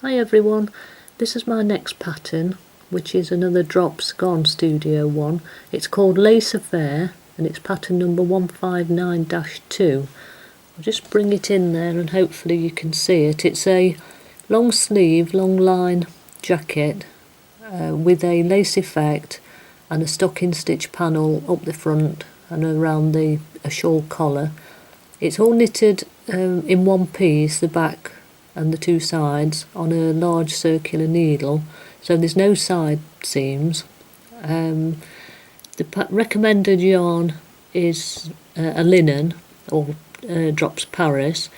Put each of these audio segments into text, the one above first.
Hi everyone, this is my next pattern, which is another Drops Garnstudio one. It's called Lace Affair and it's pattern number 159-2. I'll just bring it in there and hopefully you can see it. It's a long sleeve, long line jacket with a lace effect and a stocking stitch panel up the front and around a shawl collar. It's all knitted in one piece, the back and the two sides, on a large circular needle, so there's no side seams. The recommended yarn is a linen or Drops Paris,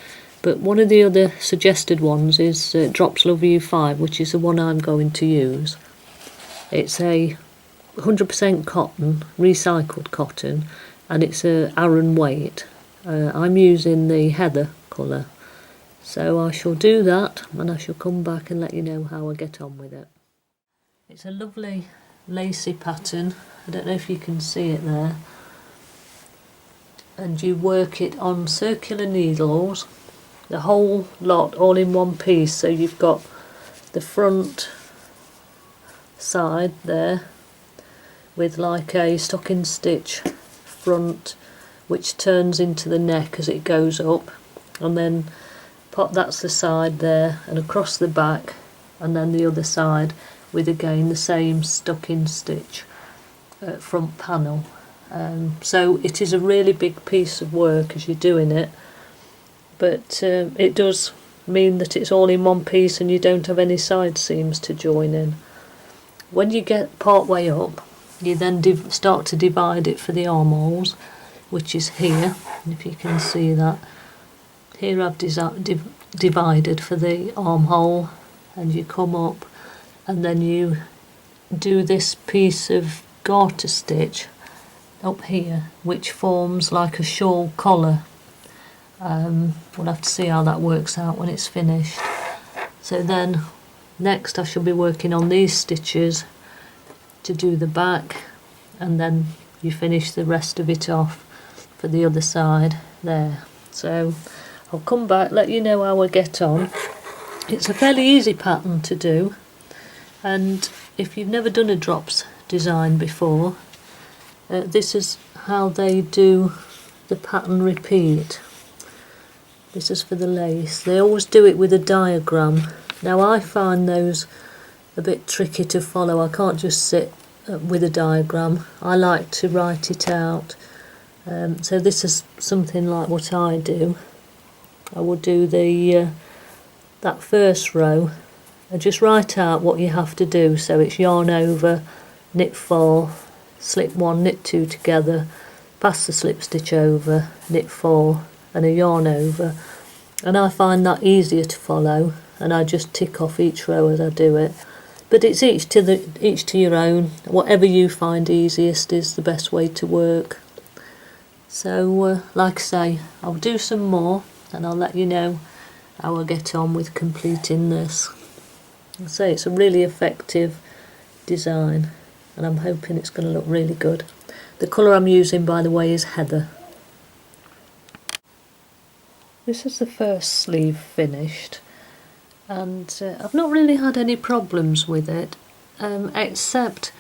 but one of the other suggested ones is Drops Love You 5, which is the one I'm going to use. It's a 100% cotton, recycled cotton, and it's a Aran weight. I'm using the heather colour. So I shall do that and I shall come back and let you know how I get on with it. It's a lovely lacy pattern. I don't know if you can see it there. And you work it on circular needles, the whole lot all in one piece. So you've got the front side there with like a stocking stitch front which turns into the neck as it goes up, and then that's the side there, and across the back, and then the other side with again the same stocking stitch front panel. So it is a really big piece of work as you're doing it, but it does mean that it's all in one piece and you don't have any side seams to join in. When you get part way up, you then start to divide it for the armholes, which is here, and if you can see that. Here I've divided for the armhole, and you come up and then you do this piece of garter stitch up here which forms like a shawl collar. We'll have to see how that works out when it's finished. So then next I shall be working on these stitches to do the back, and then you finish the rest of it off for the other side there. So I'll come back, let you know how I get on. It's a fairly easy pattern to do, and if you've never done a Drops design before, this is how they do the pattern repeat. This is for the lace. They always do it with a diagram. Now I find those a bit tricky to follow. I can't just sit with a diagram. I like to write it out. So this is something like what I do. I will do that first row and just write out what you have to do. So it's yarn over, knit 4, slip 1, knit 2 together, pass the slip stitch over, knit 4 and a yarn over. And I find that easier to follow, and I just tick off each row as I do it. But it's each to your own. Whatever you find easiest is the best way to work. So like I say, I'll do some more and I'll let you know how I get on with completing this. I say it's a really effective design and I'm hoping it's going to look really good. The colour I'm using, by the way, is heather. This is the first sleeve finished, and I've not really had any problems with it, except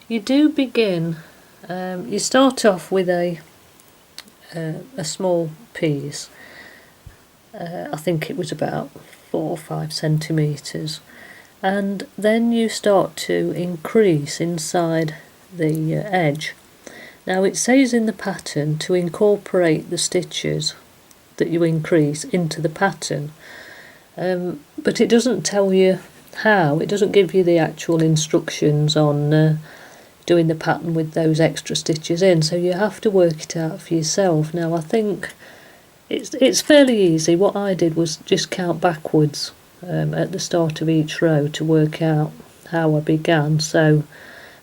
you do begin, you start off with a small piece. I think it was about 4 or 5 centimetres, and then you start to increase inside the edge. Now it says in the pattern to incorporate the stitches that you increase into the pattern, but it doesn't tell you how. It doesn't give you the actual instructions on doing the pattern with those extra stitches in, so you have to work it out for yourself. Now I think it's fairly easy. What I did was just count backwards at the start of each row to work out how I began. So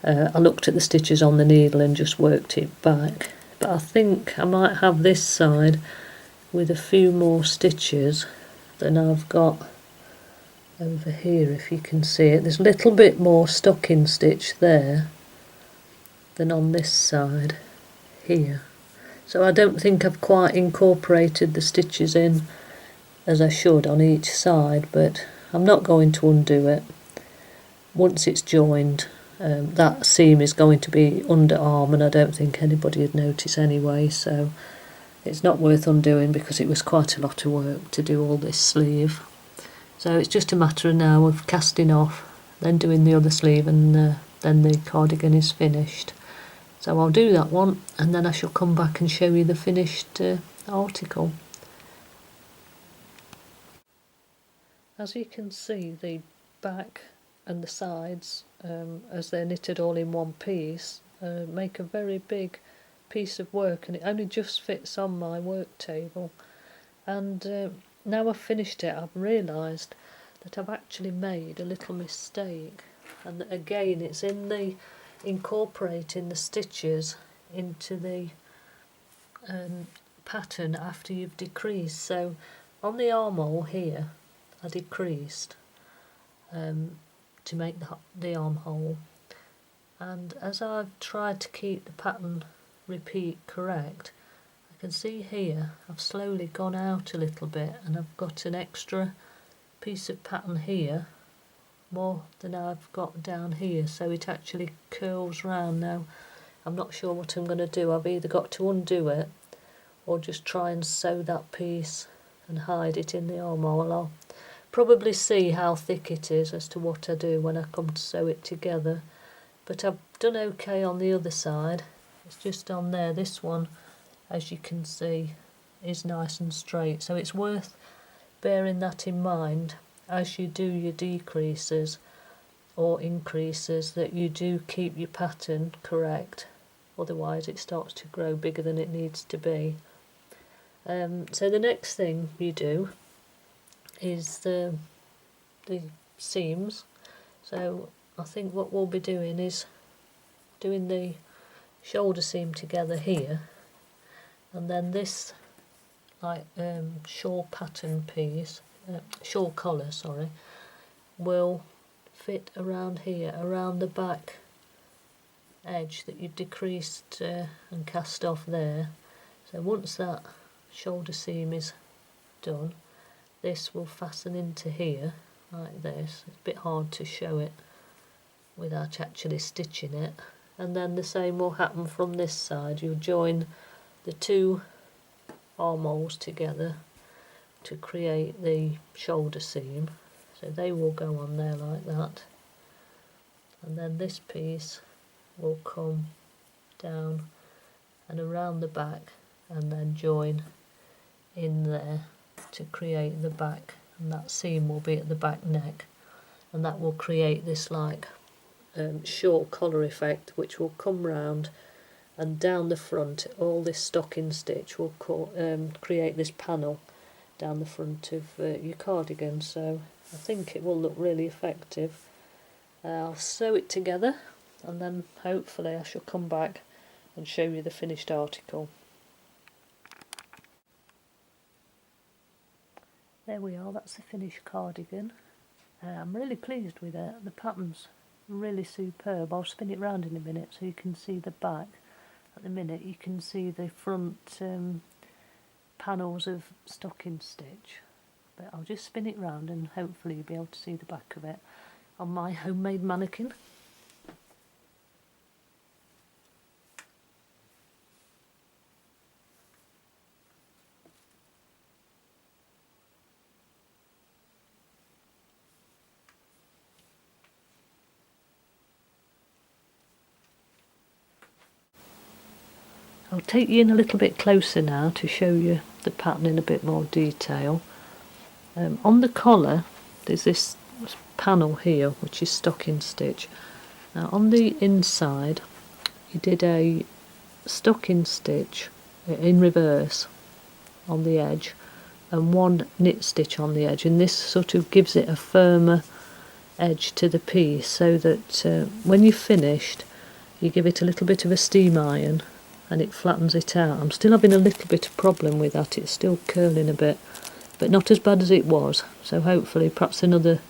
I looked at the stitches on the needle and just worked it back. But I think I might have this side with a few more stitches than I've got over here, if you can see it. There's a little bit more stocking stitch there than on this side here. So I don't think I've quite incorporated the stitches in as I should on each side, but I'm not going to undo it. Once it's joined, that seam is going to be underarm, and I don't think anybody would notice anyway, so it's not worth undoing because it was quite a lot of work to do all this sleeve. So it's just a matter now of casting off, then doing the other sleeve, and then the cardigan is finished. So I'll do that one, and then I shall come back and show you the finished article. As you can see, the back and the sides, as they're knitted all in one piece, make a very big piece of work, and it only just fits on my work table. And now I've finished it, I've realised that I've actually made a little mistake, and that again it's in the incorporating the stitches into the pattern after you've decreased. So on the armhole here I decreased to make the armhole, and as I've tried to keep the pattern repeat correct, I can see here I've slowly gone out a little bit, and I've got an extra piece of pattern here, more than I've got down here, so it actually curls round. Now I'm not sure what I'm going to do. I've either got to undo it or just try and sew that piece and hide it in the armhole. I'll probably see how thick it is as to what I do when I come to sew it together, but I've done okay on the other side. It's just on there, this one, as you can see, is nice and straight, so it's worth bearing that in mind as you do your decreases or increases, that you do keep your pattern correct, otherwise it starts to grow bigger than it needs to be. So the next thing you do is the seams. So I think what we'll be doing is doing the shoulder seam together here, and then this like shawl pattern piece, shawl collar, sorry, will fit around here, around the back edge that you've decreased and cast off there. So once that shoulder seam is done, this will fasten into here like this. It's a bit hard to show it without actually stitching it. And then the same will happen from this side. You'll join the two armholes together to create the shoulder seam, so they will go on there like that, and then this piece will come down and around the back and then join in there to create the back, and that seam will be at the back neck, and that will create this like short collar effect, which will come round and down the front. All this stocking stitch will create this panel down the front of your cardigan, so I think it will look really effective. I'll sew it together, and then hopefully I shall come back and show you the finished article. There we are, that's the finished cardigan. I'm really pleased with it. The pattern's really superb. I'll spin it round in a minute so you can see the back. At the minute you can see the front panels of stocking stitch, but I'll just spin it round and hopefully you'll be able to see the back of it on my homemade mannequin. I'll take you in a little bit closer now to show you the pattern in a bit more detail. On the collar there's this panel here which is stocking stitch. Now on the inside you did a stocking stitch in reverse on the edge and one knit stitch on the edge, and this sort of gives it a firmer edge to the piece, so that when you've finished you give it a little bit of a steam iron and it flattens it out. I'm still having a little bit of problem with that, it's still curling a bit, but not as bad as it was, so hopefully perhaps another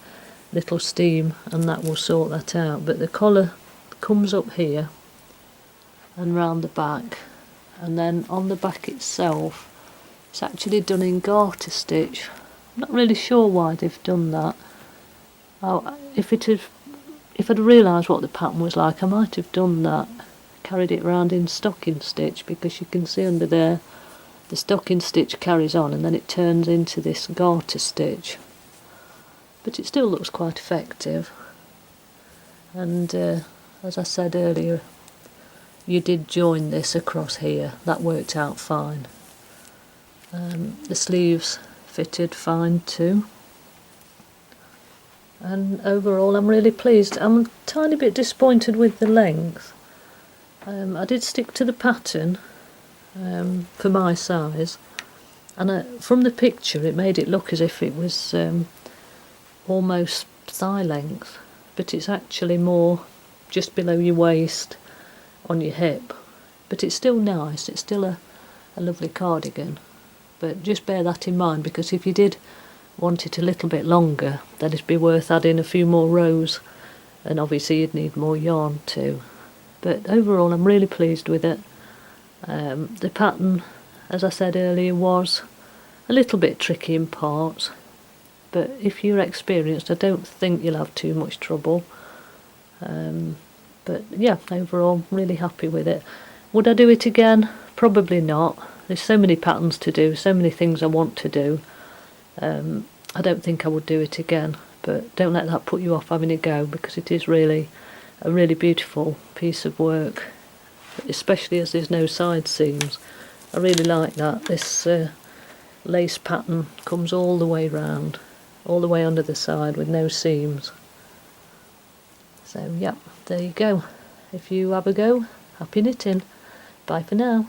little steam and that will sort that out. But the collar comes up here and round the back, and then on the back itself it's actually done in garter stitch. I'm not really sure why they've done that, if I'd realised what the pattern was like, I might have done that, carried it round in stocking stitch, because you can see under there the stocking stitch carries on and then it turns into this garter stitch, but it still looks quite effective. And as I said earlier, you did join this across here, that worked out fine. The sleeves fitted fine too, and overall I'm really pleased. I'm a tiny bit disappointed with the length. I did stick to the pattern for my size, and from the picture it made it look as if it was almost thigh length, but it's actually more just below your waist on your hip. But it's still nice, it's still a lovely cardigan. But just bear that in mind, because if you did want it a little bit longer, then it'd be worth adding a few more rows, and obviously you'd need more yarn too. But overall I'm really pleased with it. The pattern, as I said earlier, was a little bit tricky in parts, but if you're experienced I don't think you'll have too much trouble. But yeah, overall really happy with it. Would I do it again? Probably not. There's so many patterns to do, so many things I want to do. I don't think I would do it again, but don't let that put you off having a go, because it is really a really beautiful piece of work, especially as there's no side seams. I really like that. This lace pattern comes all the way round, all the way under the side with no seams. So yeah, there you go. If you have a go, happy knitting. Bye for now.